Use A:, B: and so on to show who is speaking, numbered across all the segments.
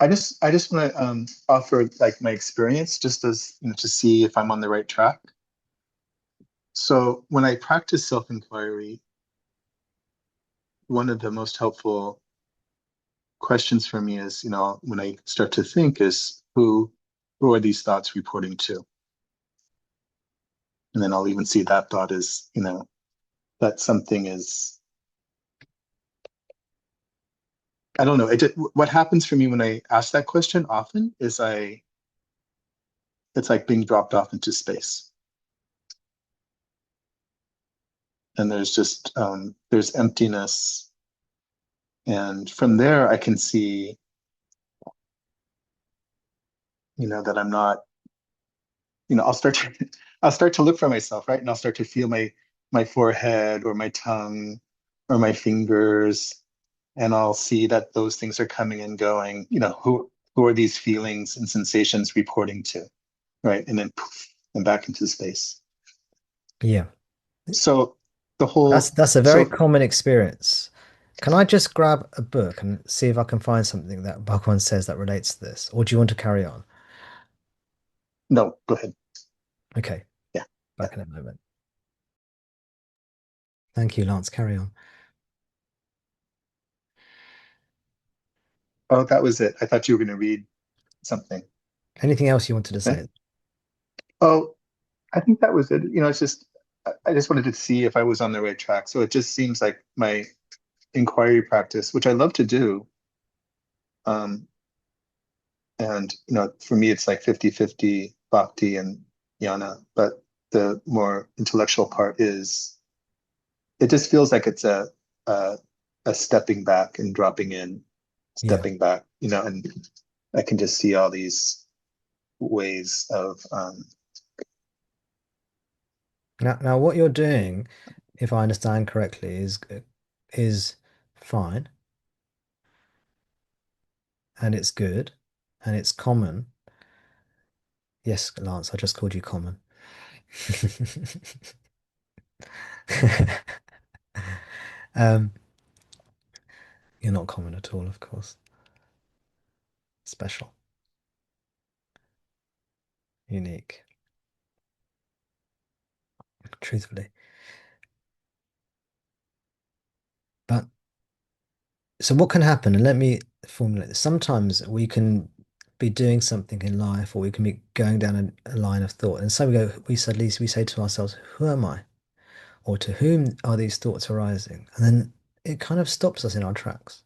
A: I just want to offer like my experience just as to see if I'm on the right track. So when I practice self-inquiry, one of the most helpful questions for me is, when I start to think is who are these thoughts reporting to? And then I'll even see that thought is, that something is, I don't know. What happens for me when I ask that question often is it's like being dropped off into space. And there's emptiness. And from there, I can see, that I'm not, I'll start to, I'll start to look for myself, right? And I'll start to feel my forehead or my tongue or my fingers, and I'll see that those things are coming and going. Who are these feelings and sensations reporting to, right? And then poof, and back into space.
B: Yeah.
A: So the
B: That's
A: whole,
B: that's a very
A: so
B: common experience. Can I just grab a book and see if I can find something that Bhagwan says that relates to this? Or do you want to carry on?
A: no, go ahead.
B: Okay,
A: Yeah, yeah.
B: back in a moment. Thank you, Lance. Carry on.
A: Oh, that was it. I thought you were going to read something.
B: Anything else you wanted to
A: Okay.
B: say?
A: Oh, I think that was it. It's just I just wanted to see if I was on the right track. So it just seems like my inquiry practice, which I love to do, um, and for me it's like 50-50 bhakti and jnana, but the more intellectual part is it just feels like it's a, a stepping back and dropping in,
B: Yeah.
A: stepping back, and I can just see all these ways of
B: Now what you're doing, if I understand correctly, is fine and it's good and it's common. Yes, Lance, I just called you common. Um, you're not common at all, of course. Special, unique, truthfully. But so what can happen? And let me formulate this. Sometimes we can be doing something in life, or we can be going down a line of thought, and so we say to ourselves, "Who am I?" Or to whom are these thoughts arising? And then it kind of stops us in our tracks.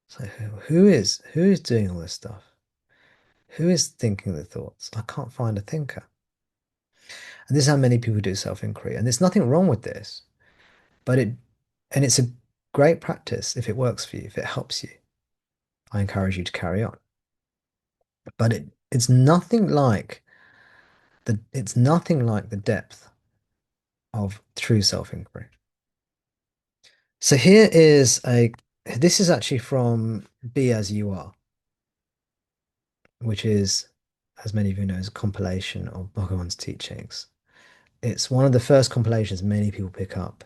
B: So who is doing all this stuff? Who is thinking the thoughts? I can't find a thinker. And this is how many people do self-inquiry. And there's nothing wrong with this, but it's a great practice if it works for you, if it helps you. I encourage you to carry on. But it's nothing like the depth of true self-inquiry. So this is actually from Be As You Are, which is, as many of you know, is a compilation of Bhagavan's teachings. It's one of the first compilations many people pick up,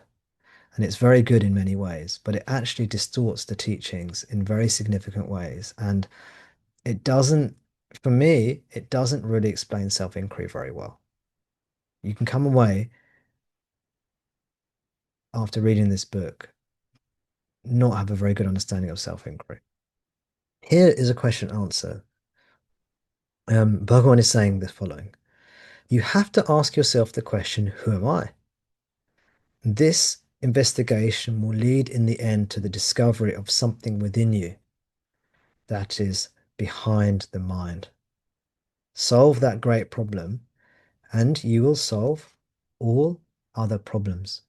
B: and it's very good in many ways, but it actually distorts the teachings in very significant ways. And it doesn't, for me, it doesn't really explain self-inquiry very well. You can come away after reading this book, not have a very good understanding of self-inquiry. Here is a question answer. Bhagavan is saying the following. You have to ask yourself the question, who am I? This investigation will lead in the end to the discovery of something within you that is behind the mind. Solve that great problem, and you will solve all other problems.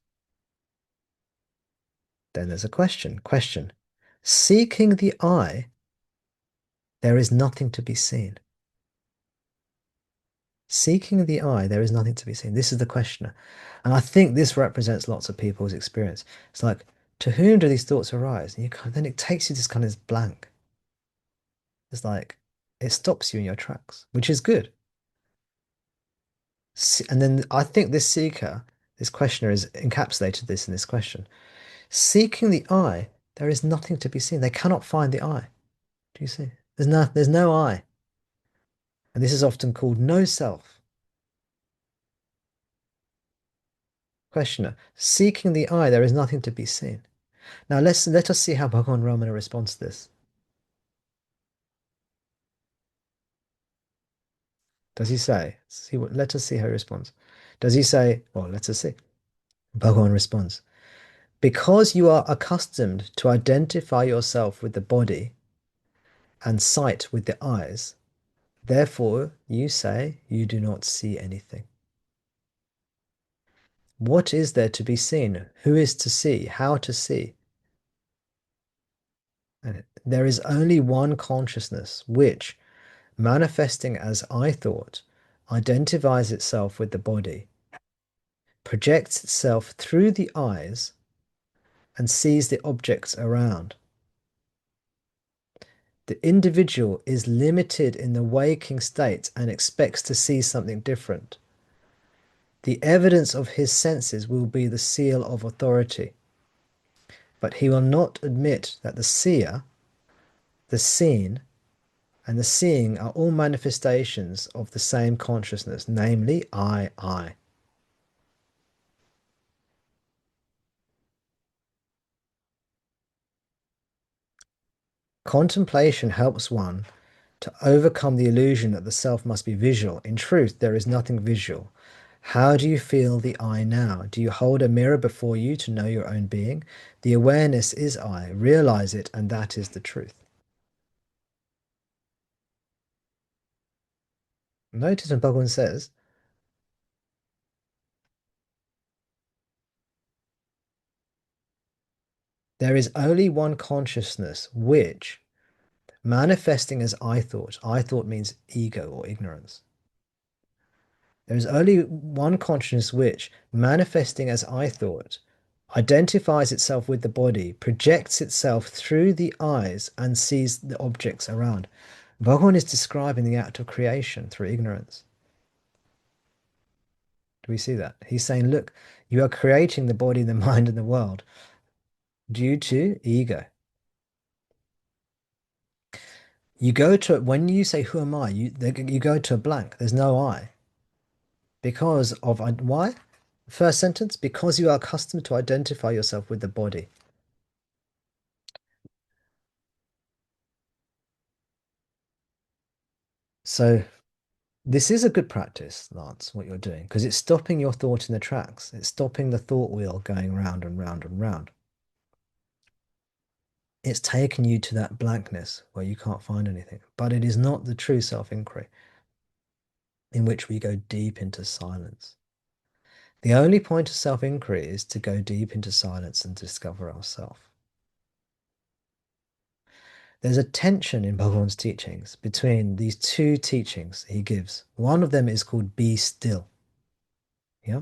B: Then there's a question. Question. Seeking the I, there is nothing to be seen. Seeking the I, there is nothing to be seen. This is the questioner. And I think this represents lots of people's experience. It's like, to whom do these thoughts arise? And then it takes you this kind of blank. It's like it stops you in your tracks, which is good. And then I think this questioner is encapsulated this in this question. Seeking the I, there is nothing to be seen. They cannot find the I. Do you see? There's no I. And this is often called no self. Questioner, seeking the I, there is nothing to be seen. Now let us see how Bhagavan Ramana responds to this. Does he say? Let us see how he responds. Does he say, well, let us see. Bhagavan responds, because you are accustomed to identify yourself with the body and sight with the eyes, therefore you say you do not see anything. What is there to be seen? Who is to see? How to see? And there is only one consciousness which, manifesting as I thought, identifies itself with the body, projects itself through the eyes, and sees the objects around. The individual is limited in the waking state and expects to see something different. The evidence of his senses will be the seal of authority, but he will not admit that the seer, the seen, and the seeing are all manifestations of the same consciousness, namely I. Contemplation helps one to overcome the illusion that the self must be visual. In truth, there is nothing visual. How do you feel the I now? Do you hold a mirror before you to know your own being? The awareness is I. Realize it, and that is the truth. Notice when Bhagavan says, there is only one consciousness which, manifesting as I thought means ego or ignorance. There is only one consciousness which, manifesting as I thought, identifies itself with the body, projects itself through the eyes, and sees the objects around. Bhagavan is describing the act of creation through ignorance. Do we see that? He's saying, look, you are creating the body, the mind, and the world due to ego. You go to, when you say, who am I? You go to a blank. There's no I. Because of, why? First sentence, because you are accustomed to identify yourself with the body. So this is a good practice, Lance, what you're doing, because it's stopping your thought in the tracks. It's stopping the thought wheel going round and round and round. It's taken you to that blankness where you can't find anything. But it is not the true self-inquiry in which we go deep into silence. The only point of self-inquiry is to go deep into silence and discover ourselves. There's a tension in Bhagavan's teachings between these two teachings he gives. One of them is called be still. Yeah.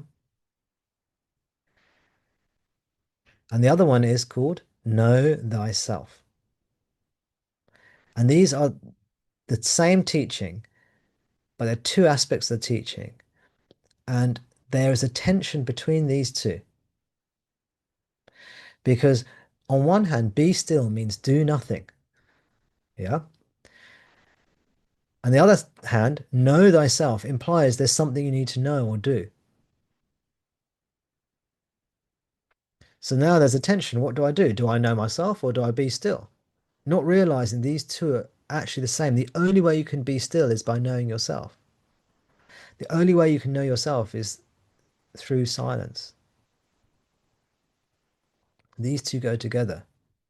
B: And the other one is called know thyself. And these are the same teaching, but they're two aspects of the teaching. And there is a tension between these two. Because on one hand, be still means do nothing. Yeah. On the other hand, know thyself implies there's something you need to know or do. So now there's a tension. What do I do? Do I know myself or do I be still? Not realizing these two are actually the same. The only way you can be still is by knowing yourself. The only way you can know yourself is through silence. These two go together.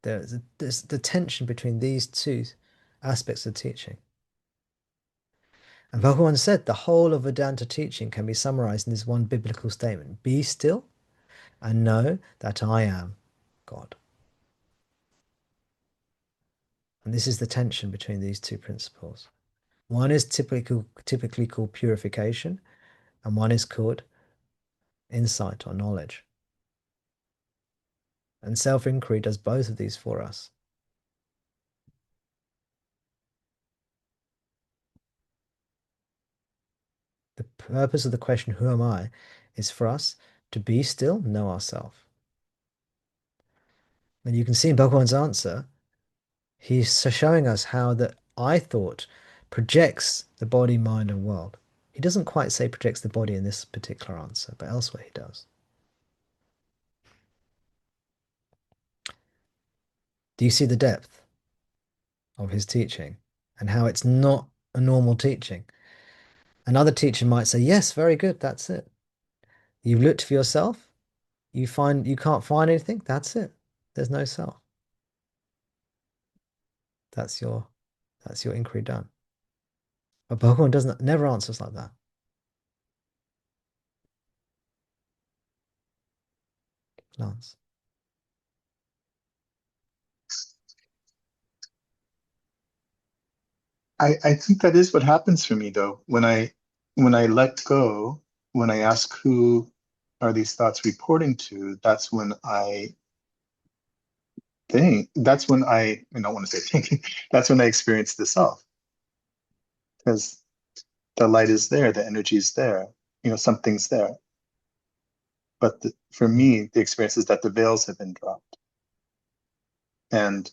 B: There's the tension between these two aspects of teaching. And Bhagavan said the whole of Vedanta teaching can be summarized in this one biblical statement: be still and know that I am God. And this is the tension between these two principles. One is typically called purification, and one is called insight or knowledge. And self-inquiry does both of these for us. The purpose of the question, who am I, is for us to be still, know ourselves. And you can see in Bhagavan's answer, He's showing us how that I thought projects the body, mind, and world. He doesn't quite say projects the body in this particular answer, but elsewhere he does. Do you see the depth of his teaching and how it's not a normal teaching? Another teacher might say, yes, very good, that's it. You've looked for yourself, you can't find anything, that's it. There's no self. That's your that's your inquiry done. But Bhagavan doesn't never answers like that. Lance.
A: I think that is what happens for me though. When I let go, when I ask who are these thoughts reporting to, that's when I think, I don't want to say thinking, that's when I experience the self. Because the light is there, the energy is there, something's there. But for me, the experience is that the veils have been dropped. And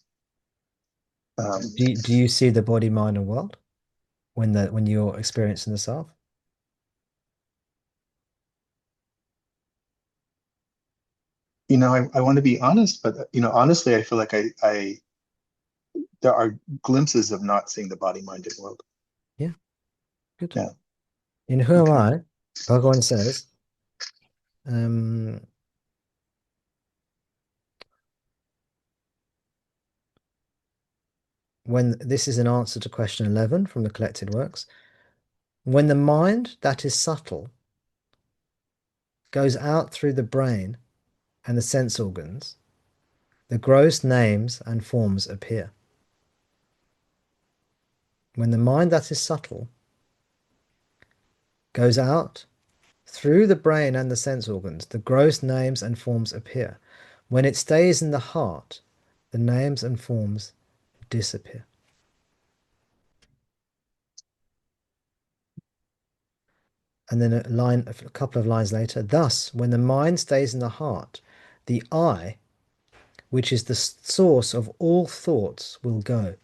A: um,
B: Do you see the body, mind, and world when you're experiencing the self?
A: I want to be honest, but honestly, I feel like there are glimpses of not seeing the body, mind, and world.
B: Yeah, good.
A: Yeah.
B: In Who Am
A: Okay.
B: I? Bhagavan says, um, when this is an answer to question 11 from the collected works, when the mind that is subtle goes out through the brain and the sense organs, the gross names and forms appear. When the mind that is subtle goes out through the brain and the sense organs, the gross names and forms appear. When it stays in the heart, the names and forms disappear. And then a couple of lines later, thus, when the mind stays in the heart, the I, which is the source of all thoughts, will go.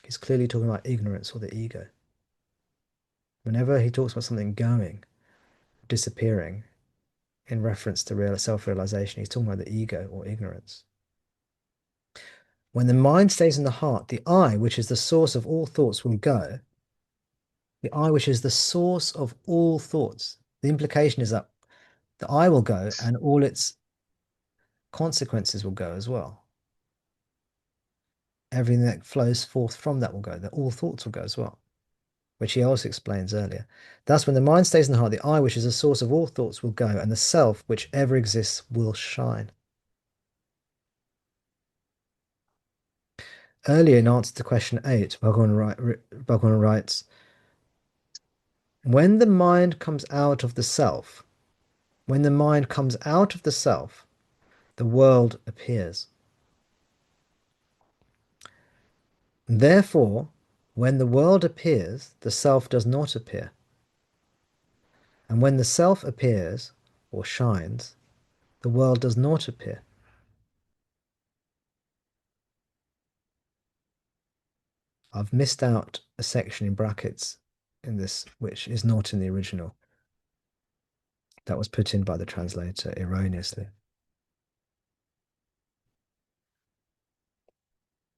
B: He's clearly talking about ignorance or the ego. Whenever he talks about something going, disappearing, in reference to real self-realization, he's talking about the ego or ignorance. When the mind stays in the heart, the I, which is the source of all thoughts, will go. The I, which is the source of all thoughts. The implication is that the I will go and all its consequences will go as well. Everything that flows forth from that will go, that all thoughts will go as well, which he also explains earlier. Thus, when the mind stays in the heart, the I, which is the source of all thoughts, will go, and the self, which ever exists, will shine. Earlier, in answer to question 8, Bhagavan writes, when the mind comes out of the self, when the mind comes out of the self, the world appears. Therefore, when the world appears, the self does not appear. And when the self appears or shines, the world does not appear. I've missed out a section in brackets in this, which is not in the original. That was put in by the translator erroneously.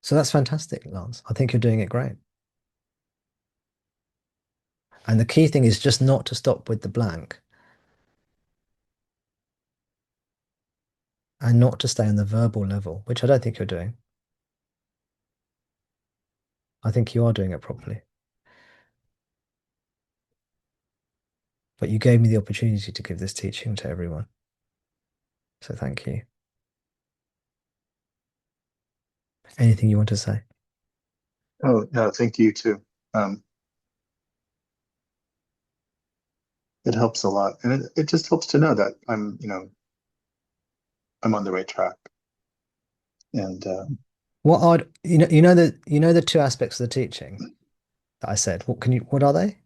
B: So that's fantastic, Lance. I think you're doing it great. And the key thing is just not to stop with the blank and not to stay on the verbal level, which I don't think you're doing. I think you are doing it properly. But you gave me the opportunity to give this teaching to everyone. So thank you. Anything you want to say?
A: Oh, no, thank you too. Um, it helps a lot. And it just helps to know that I'm on the right track. And
B: What are you know the two aspects of the teaching that I said. What are they?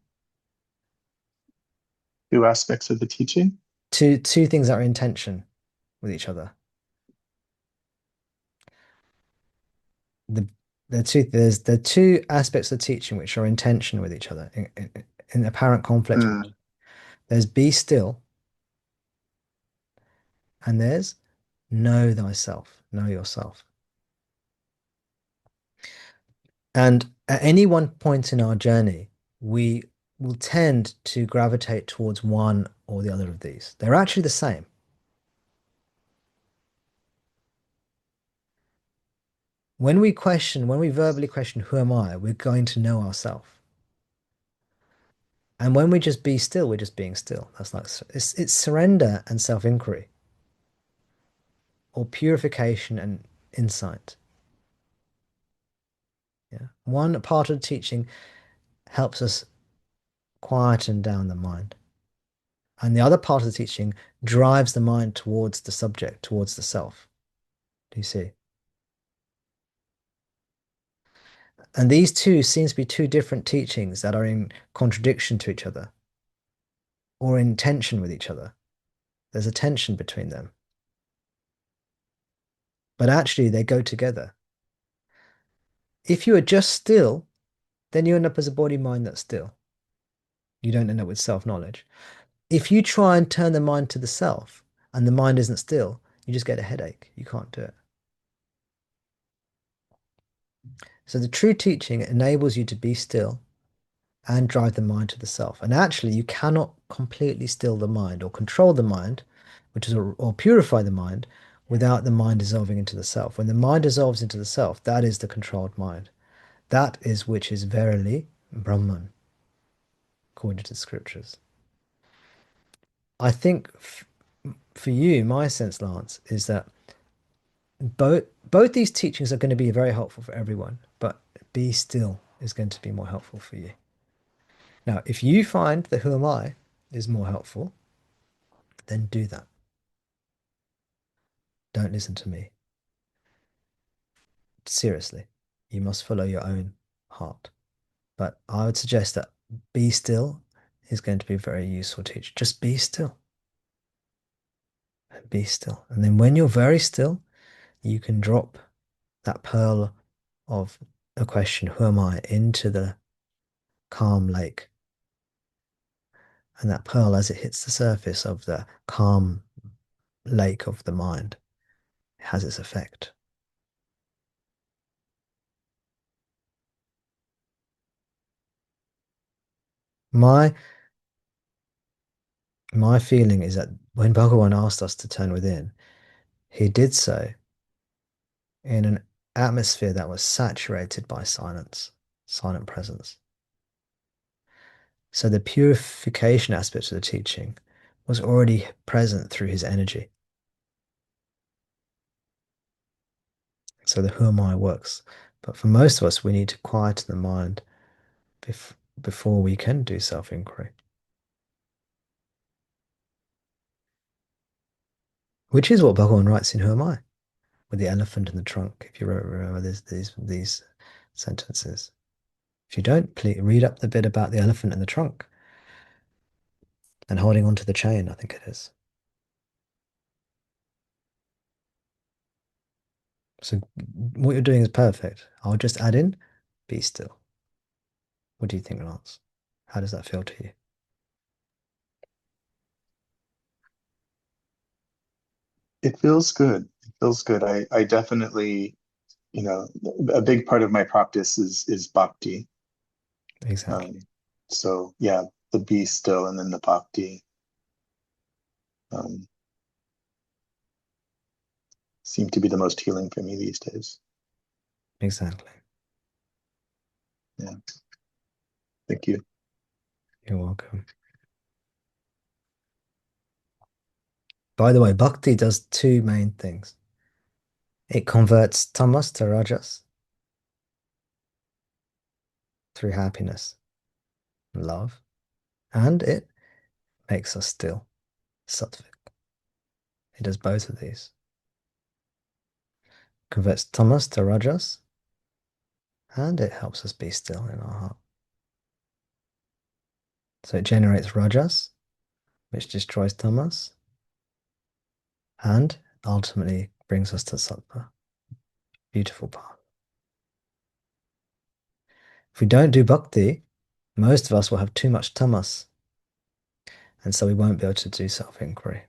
A: two aspects of the teaching.
B: Two things that are in tension with each other. The there are two aspects of teaching which are in tension with each other, in apparent conflict with each
A: Mm,
B: other. There's be still, and there's know thyself, know yourself. And at any one point in our journey, we will tend to gravitate towards one or the other of these. They're actually the same. When we verbally question, who am I? We're going to know ourselves. And when we just be still, we're just being still. That's like it's surrender and self-inquiry, or purification and insight. Yeah. One part of the teaching helps us quieten down the mind. And the other part of the teaching drives the mind towards the subject, towards the self. Do you see? And these two seem to be two different teachings that are in contradiction to each other or in tension with each other. There's a tension between them. But actually, they go together. If you are just still, then you end up as a body mind that's still. You don't end up with self-knowledge. If you try and turn the mind to the self and the mind isn't still, you just get a headache. You can't do it. So the true teaching enables you to be still and drive the mind to the self. And actually, you cannot completely still the mind or control the mind, or purify the mind without the mind dissolving into the self. When the mind dissolves into the self, that is the controlled mind. That is which is verily Brahman, according to the scriptures. I think for you, my sense, Lance, is that both these teachings are going to be very helpful for everyone, but be still is going to be more helpful for you. Now, if you find that who am I is more helpful, then do that. Don't listen to me. Seriously, you must follow your own heart. But I would suggest that be still is going to be a very useful teacher. Just be still and be still. And then when you're very still, you can drop that pearl of a question, who am I, into the calm lake. And that pearl, as it hits the surface of the calm lake of the mind, has its effect. My my feeling is that when Bhagawan asked us to turn within, he did so in an atmosphere that was saturated by silence, silent presence. So the purification aspect of the teaching was already present through his energy. So the who am I works. But for most of us, we need to quieten the mind before we can do self-inquiry, which is what Bhagavan writes in Who Am I, with the elephant in the trunk, if you remember these sentences. If you don't, please read up the bit about the elephant in the trunk and holding onto the chain, I think it is. So what you're doing is perfect. I'll just add in, be still. What do you think, Lance? How does that feel to you?
A: it feels good. It feels good. I definitely, you know, a big part of my practice is bhakti.
B: Exactly.
A: Um, so yeah, the be still and then the bhakti um, seem to be the most healing for me these days.
B: Exactly.
A: Yeah, thank you.
B: You're welcome. By the way, bhakti does two main things. It converts tamas to rajas through happiness and love, and it makes us still, sattvic. It does both of these. Converts tamas to rajas, and it helps us be still in our heart. So it generates rajas, which destroys tamas, and ultimately brings us to sattva. Beautiful path. If we don't do bhakti, most of us will have too much tamas, and so we won't be able to do self-inquiry.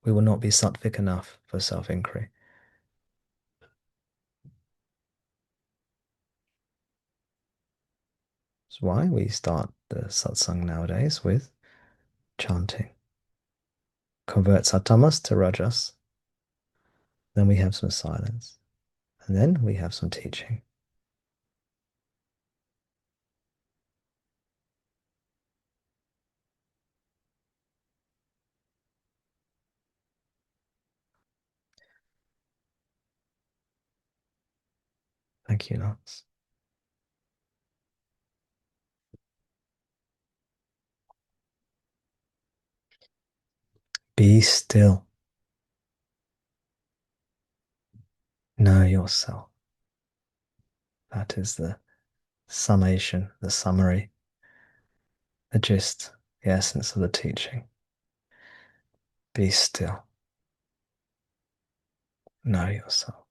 B: We will not be sattvic enough for self-inquiry. That's why we start the satsang nowadays with chanting. Converts our tamas to rajas. Then we have some silence. And then we have some teaching. Thank you, Lance. Be still. Know yourself. That is the summation, the summary, the gist, the essence of the teaching. Be still. Know yourself.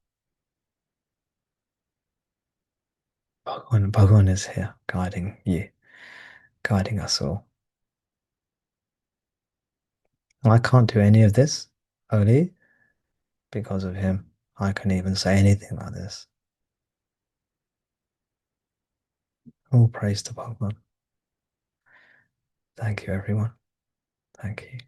B: Bhagavan is here, guiding you, guiding us all. I can't do any of this only because of him. I can even say anything like this. All praise to Bhagavan. Thank you, everyone. Thank you.